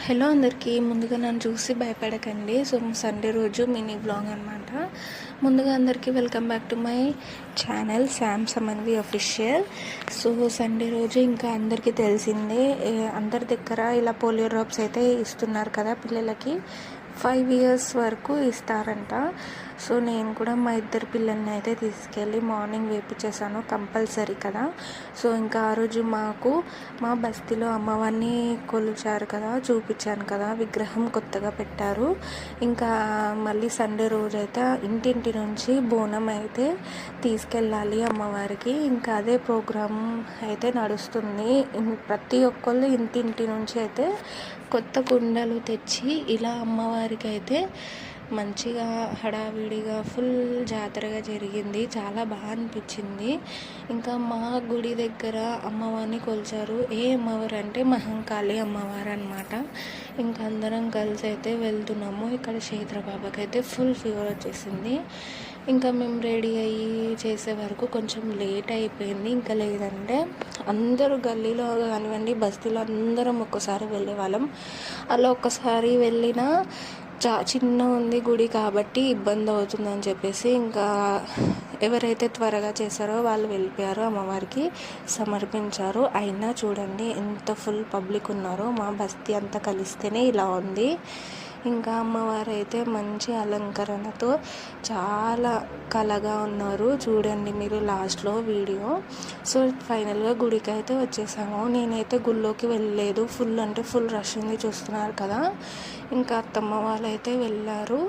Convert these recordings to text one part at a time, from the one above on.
Hello అందరికీ. ముందుగా నన్ను చూసి భయపడకండి. సో సండే రోజు మినీ బ్లాగ్ అనమాట. ముందుగా అందరికీ welcome back to my channel Sam Samanvi official. So Sunday రోజు ఇంకా అందరికీ తెలిసిందే, అందరి దగ్గర ఇలా పోలియో డ్రాప్స్ అయితే ఇస్తున్నారు కదా పిల్లలకి. 5 years వరకు ఇస్తారంట. సో నేను కూడా మా ఇద్దరు పిల్లల్ని అయితే తీసుకెళ్ళి మార్నింగ్ వేపించేసాను, కంపల్సరీ కదా. సో ఇంకా ఆ రోజు మాకు మా బస్తీలో అమ్మవారిని కొలిచారు కదా, చూపించాను కదా, విగ్రహం కొత్తగా పెట్టారు. ఇంకా మళ్ళీ సండే రోజు అయితే ఇంటింటి నుంచి బోనం అయితే తీసుకెళ్ళాలి అమ్మవారికి. ఇంకా అదే ప్రోగ్రాం అయితే నడుస్తుంది. ప్రతి ఒక్కళ్ళు ఇంటింటి నుంచి అయితే కొత్త కుండలు తెచ్చి ఇలా అమ్మవారికి అయితే మంచిగా హడావిడిగా ఫుల్ జాతరగా జరిగింది. చాలా బాగా అనిపించింది. ఇంకా మా గుడి దగ్గర అమ్మవారిని కొలిచారు. ఏ అమ్మవారు అంటే మహంకాళి అమ్మవారు అనమాట. ఇంకా అందరం కలిసి అయితే వెళ్తున్నాము. ఇక్కడ చైత్రబాబాకి అయితే ఫుల్ ఫీవర్ వచ్చేసింది. ఇంకా మేము రెడీ అయ్యి చేసే వరకు కొంచెం లేట్ అయిపోయింది. ఇంకా లేదంటే అందరూ గల్లీలో కానివ్వండి, బస్తీలో అందరం ఒక్కసారి వెళ్ళే వాళ్ళం. అలా ఒక్కసారి వెళ్ళినా చిన్న ఉంది గుడి కాబట్టి ఇబ్బంది అవుతుందని చెప్పేసి ఇంకా ఎవరైతే త్వరగా చేశారో వాళ్ళు వెళ్ళిపోయారు, అమ్మవారికి సమర్పించారు. అయినా చూడండి ఎంత ఫుల్ పబ్లిక్ ఉన్నారో. మా బస్తీ అంతా కలిస్తేనే ఇలా ఉంది. ఇంకా అమ్మవారు అయితే మంచి అలంకరణతో చాలా కళగా ఉన్నారు. చూడండి మీరు లాస్ట్లో వీడియో. సో ఫైనల్గా గుడికి అయితే వచ్చేసాము. నేనైతే గుళ్ళోకి వెళ్ళలేదు. ఫుల్ అంటే ఫుల్ రష్ ఉంది, చూస్తున్నారు కదా. ఇంకా అత్తమ్మ వాళ్ళు అయితే వెళ్ళారు.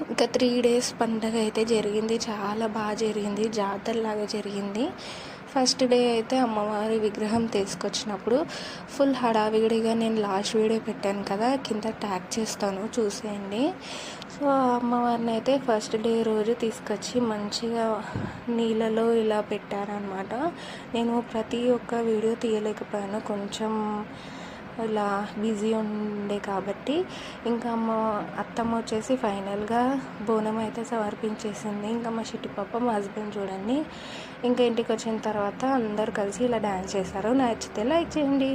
ఇంకా 3 days పండగ అయితే జరిగింది. చాలా బాగా జరిగింది, జాతరలాగా జరిగింది. ఫస్ట్ డే అయితే అమ్మవారి విగ్రహం తీసుకొచ్చినప్పుడు ఫుల్ హడావిడిగా నేను లాస్ట్ వీడియో పెట్టాను కదా, కింద ట్యాగ్ చేస్తాను చూసేయండి. సో అమ్మవారిని అయితే ఫస్ట్ డే రోజు తీసుకొచ్చి మంచిగా నీళ్ళలో ఇలా పెట్టారనమాట. నేను ప్రతి ఒక్క వీడియో తీయలేకపోయాను, కొంచెం ఇలా బిజీ ఉండే కాబట్టి. ఇంకా అత్తమ్మ వచ్చేసి ఫైనల్గా బోనం అయితే సమర్పించేసింది. ఇంకా మా చిట్టి పాప, మా హస్బెండ్ చూడండి. ఇంకా ఇంటికి వచ్చిన తర్వాత అందరు కలిసి ఇలా డ్యాన్స్ చేశారు. నచ్చితే లైక్ చేయండి.